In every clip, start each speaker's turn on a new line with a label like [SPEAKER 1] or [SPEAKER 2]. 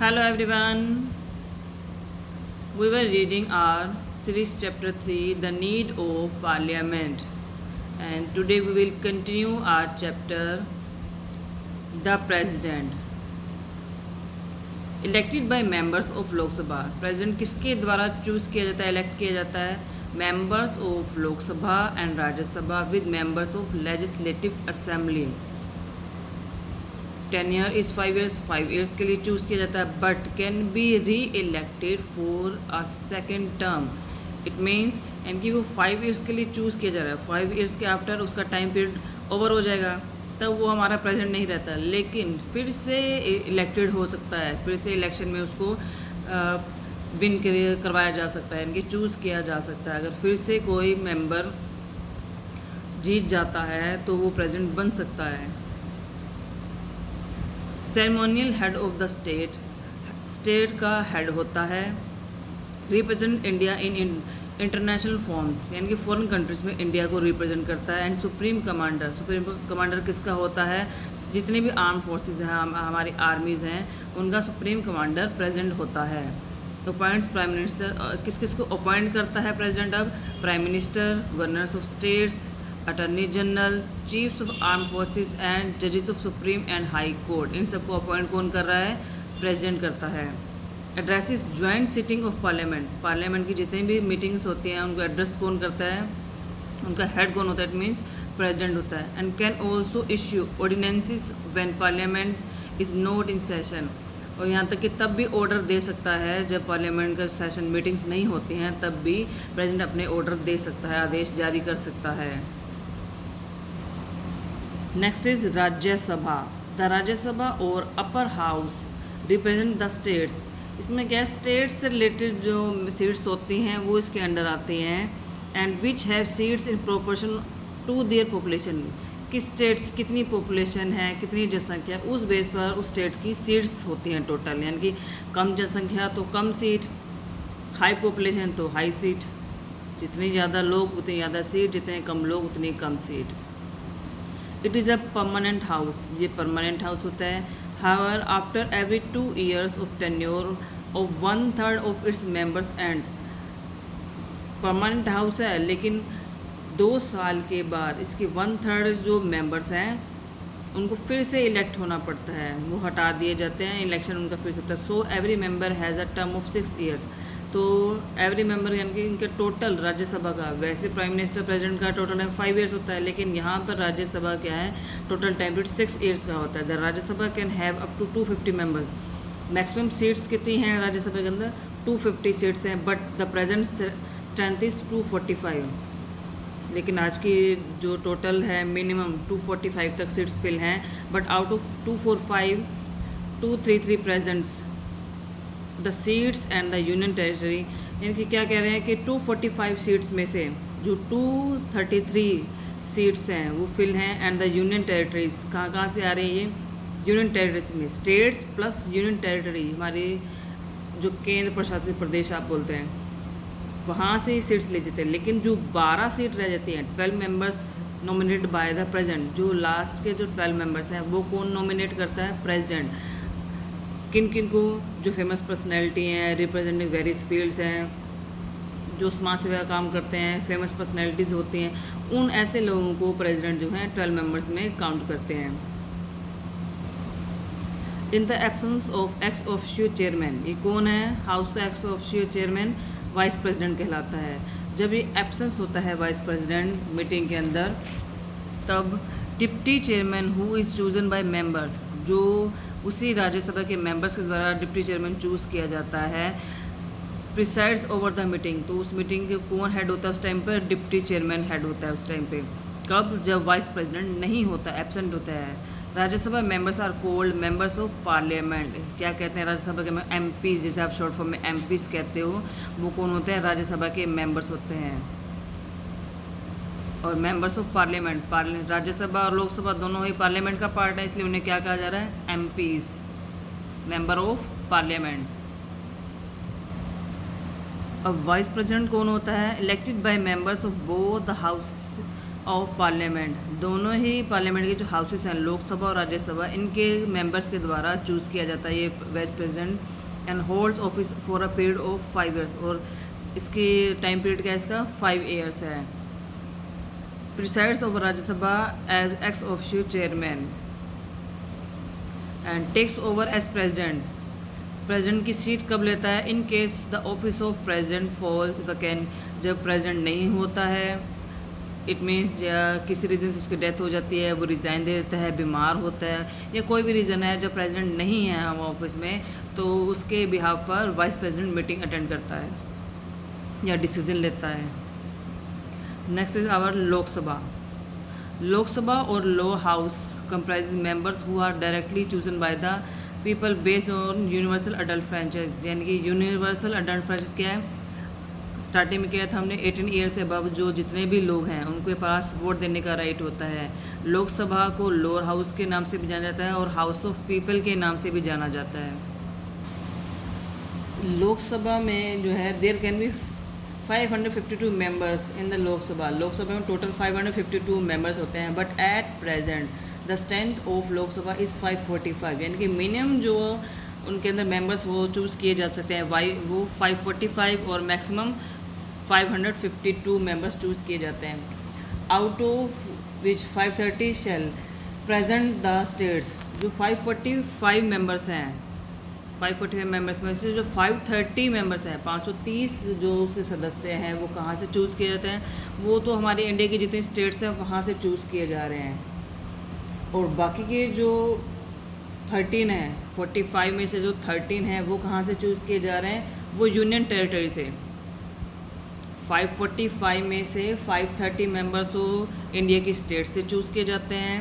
[SPEAKER 1] Hello everyone. We were reading our civics chapter 3, the need of parliament, and today we will continue our chapter, the president. Elected by members of Lok Sabha. President किसके द्वारा choose किया जाता है, elect किया जाता है? Members of Lok Sabha and Rajya Sabha with members of legislative assembly. Tenure is 5 years, 5 years के लिए चूज किया जाता है, बट कैन बी री elected for a second term. It means इनकी वो 5 years के लिए चूज किया जा रहा है, 5 years के आफ्टर उसका टाइम पीरियड ओवर हो जाएगा, तब वो हमारा प्रेसिडेंट नहीं रहता, लेकिन फिर से इलेक्टेड हो सकता है, फिर से इलेक्शन में उसको विन करवाया जा सकता है, इनकी चूज़ किया जा सकता है। अगर फिर से कोई मेंबर जीत जाता है तो वो प्रेसिडेंट बन सकता है। Ceremonial head of the state, state का हेड होता है। Represent India in international forms, यानी कि फॉरेन कंट्रीज़ में इंडिया को रिप्रेजेंट करता है। एंड सुप्रीम कमांडर किसका होता है? जितने भी आर्म फोर्सेस हैं, हमारी आर्मीज़ हैं, उनका सुप्रीम कमांडर प्रेसिडेंट होता है। अपॉइंट्स प्राइम मिनिस्टर, किस किस को अपॉइंट करता है प्रेसिडेंट? अब prime minister, governors of states, attorney general, chiefs of arm forces and जजेस of supreme and high court, इन सबको अपॉइंट कौन कर रहा है? प्रेसिडेंट करता है। Addresses joint sitting of parliament, parliament की जितनी भी मीटिंग्स होती हैं उनको एड्रेस कौन करता है? उनका हेड कौन होता है? इट मीन्स प्रेसिडेंट होता है। And can also issue ordinances when parliament is not in session, और यहाँ तक कि तब भी ऑर्डर दे सकता है जब पार्लियामेंट का सेशन मीटिंग्स नहीं होती हैं, तब भी प्रेसिडेंट अपने ऑर्डर दे सकता है, आदेश जारी कर सकता है। Next is Rajya Sabha. The Rajya Sabha or upper house represent the states. इसमें क्या, स्टेट्स से रिलेटेड जो सीट्स होती हैं वो इसके अंडर आती हैं। And which have seats in proportion to their population, किस स्टेट की कितनी पॉपुलेशन है, कितनी जनसंख्या है, उस बेस पर उस स्टेट की सीट्स होती हैं टोटल। यानी कि कम जनसंख्या तो कम सीट, हाई पॉपुलेशन तो हाई सीट, जितनी ज़्यादा लोग उतनी ज़्यादा सीट, जितने कम लोग उतनी कम seat. It is a permanent house, ये परमानेंट हाउस होता है। However after every 2 years of tenure of 1/3 of its members ends, permanent house है लेकिन 2 साल के बाद इसके 1/3 जो मेंबर्स हैं उनको फिर से इलेक्ट होना पड़ता है, वो हटा दिए जाते हैं, इलेक्शन उनका फिर से होता है। So every member has a term of 6 years, तो एवरी मेंबर यानी कि इनके टोटल राज्यसभा का, वैसे प्राइम मिनिस्टर प्रेसिडेंट का टोटल है 5 years होता है, लेकिन यहाँ पर राज्यसभा क्या है, टोटल टाइम पीरियड 6 years का होता है। The Rajya Sabha can have up to 250 members. Maximum seats कितनी हैं राज्यसभा के अंदर? 250 सीट्स हैं, but the present strength is 245, लेकिन आज की जो टोटल है मिनिमम 245 तक सीट्स फिल हैं, but out of 245 233 presents the seats and the union territory. यानी कि क्या कह रहे हैं कि 245 सीट्स में से जो 233 सीट्स हैं वो फिल हैं, एंड द यूनियन टेरिटरीज कहाँ से आ रही है? ये यूनियन टेरिटरीज में, स्टेट्स प्लस यूनियन टेरिटरी, हमारी जो केंद्र प्रशासित प्रदेश आप बोलते हैं, वहाँ से ही सीट्स ले जाते हैं। लेकिन जो 12 सीट रह जाती हैं, 12 members nominated by the president, जो लास्ट के जो 12 मेंबर्स हैं वो कौन नॉमिनेट करता है? प्रेसिडेंट। किन किन को? जो फेमस पर्सनैलिटी हैं, रिप्रेजेंटिंग वेरियस फील्ड्स हैं, जो समाज सेवा का काम करते हैं, फेमस पर्सनैलिटीज़ होती हैं, उन ऐसे लोगों को प्रेसिडेंट जो हैं 12 मेंबर्स में काउंट करते हैं। In the absence of x officio chairman, ये कौन है हाउस का x officio chairman? Vice president कहलाता है। जब ये एब्सेंस होता है वाइस प्रेसिडेंट मीटिंग के अंदर, तब deputy chairman who is chosen bye members, जो उसी राज्यसभा के मेंबर्स के द्वारा डिप्टी चेयरमैन चूज़ किया जाता है, प्रिसाइड्स ओवर द मीटिंग, तो उस मीटिंग के कौन हेड होता है उस टाइम पर? डिप्टी चेयरमैन हेड होता है उस टाइम पे। कब? जब वाइस प्रेसिडेंट नहीं होता, एब्सेंट होता है। Rajya Sabha members are called members of Parliament. क्या कहते हैं राज्यसभा के? एमपीज, जिसे आप शॉर्ट फॉर्म में एमपीज कहते हो, वो कौन होते हैं? राज्यसभा के मेंबर्स होते हैं। और मेंबर्स ऑफ पार्लियामेंट, राज्यसभा और लोकसभा दोनों ही पार्लियामेंट का पार्ट है, इसलिए उन्हें क्या कहा जा रहा है? MPs, member of parliament. अब वाइस प्रेसिडेंट कौन होता है? Elected by members of both the house of parliament, दोनों ही पार्लियामेंट के जो हाउसेस हैं, लोकसभा और राज्यसभा, इनके मेंबर्स के द्वारा चूज़ किया जाता है ये vice president. And holds office for a period of 5 years, और इसकी टाइम पीरियड क्या है इसका 5 ईयर्स है। Presides over Rajya Sabha as ex officio chairman and takes over as president, president की सीट कब लेता है, in case the office of president falls vacant, जब प्रेसिडेंट नहीं होता है, इट मीन्स या किसी रीज़न से उसकी डेथ हो जाती है, वो रिज़ाइन दे देता है, बीमार होता है, या कोई भी रीज़न है जब प्रेसिडेंट नहीं है हम ऑफिस में, तो उसके बिहाफ पर वाइस प्रेसिडेंट मीटिंग अटेंड करता है या डिसीजन लेता है। Next is our Lok Sabha. Lok Sabha or lower house comprise members who are directly chosen by the people based on universal adult franchise, यानी कि यूनिवर्सल अडल्ट फ्रेंचाइज क्या है, स्टार्टिंग में किया था हमने 18 ईयर से अबव जो जितने भी लोग हैं उनके पास वोट देने का राइट होता है। लोकसभा को लोअर हाउस के नाम से भी जाना जाता है और हाउस ऑफ पीपल के नाम से भी जाना जाता है। लोकसभा में जो है there can be 552 members in the Lok Sabha, Lok Sabha में टोटल 552 मेंबर्स होते हैं, but at present the strength of Lok Sabha is 545, यानी कि मिनिमम जो उनके अंदर मेंबर्स वो चूज़ किए जा सकते हैं वो 545 और मैक्सिमम 552 मेंबर्स चूज़ किए जाते हैं। Out of which 530 shall present the states, जो 545 मेंबर्स हैं, 545 मेंबर्स में से जो 530 मेंबर्स हैं, 530 जो उसके सदस्य हैं, वो कहाँ से चूज़ किए जाते हैं, वो तो हमारे इंडिया की जितनी स्टेट्स हैं वहाँ से चूज़ किए जा रहे हैं। और बाकी के जो 13 हैं, 45 में से जो 13 हैं वो कहाँ से चूज़ किए जा रहे हैं, वो यूनियन टेरिटरी से। 545 में से 530 मेंबर्स तो इंडिया की स्टेट से चूज़ किए जाते हैं,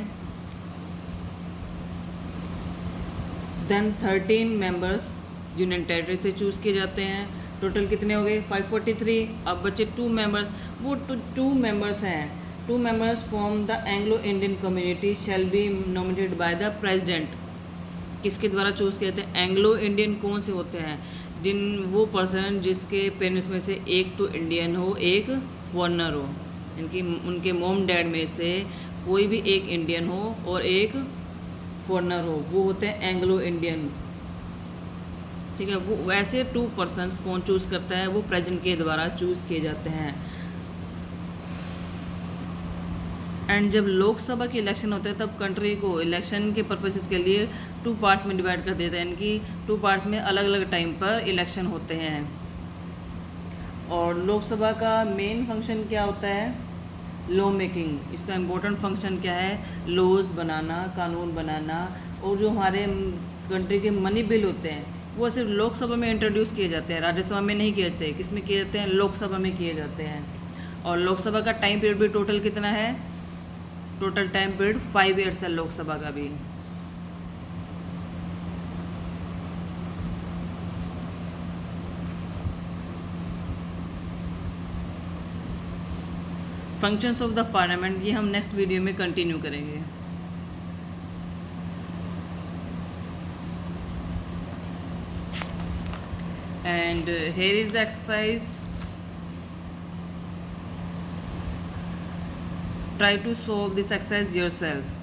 [SPEAKER 1] देन 13 मेंबर्स यूनियन टेरिटरी से चूज़ किए जाते हैं। टोटल कितने हो गए 543। अब बचे 2 मेंबर्स, वो 2 मेंबर्स हैं, 2 members from the Anglo Indian community shall be nominated by the president. किसके द्वारा चूज़ किए जाते हैं, एंग्लो इंडियन कौन से होते हैं, जिन वो पर्सन जिसके पेरेंट्स में से एक तो इंडियन हो एक फॉरनर हो, इनकी उनके मॉम डैड में से कोई भी एक इंडियन हो और एक फॉरनर हो, वो होते हैं एंग्लो इंडियन। ठीक है, वो ऐसे 2 पर्सन्स कौन चूज़ करता है, वो प्रेसिडेंट के द्वारा चूज़ किए जाते हैं। एंड जब लोकसभा की इलेक्शन होते हैं तब कंट्री को इलेक्शन के पर्पसेस के लिए 2 पार्ट्स में डिवाइड कर देते हैं, यानी कि 2 पार्ट्स में अलग अलग टाइम पर इलेक्शन होते हैं। और लोकसभा का मेन फंक्शन क्या होता है, लॉ मेकिंग। इसका इम्पोर्टेंट फंक्शन क्या है, लॉज बनाना, कानून बनाना। और जो हमारे कंट्री के मनी बिल होते हैं वो सिर्फ लोकसभा में इंट्रोड्यूस किए जाते हैं, राज्यसभा में नहीं किए जाते। किस में किए जाते हैं, लोकसभा में किए जाते हैं। और लोकसभा का टाइम पीरियड भी टोटल कितना है, टोटल टाइम पीरियड 5 ईयर्स है लोकसभा का भी। फंक्शंस ऑफ द पार्लियामेंट ये हम नेक्स्ट वीडियो में कंटिन्यू करेंगे। And here is the exercise. Try to solve this exercise yourself.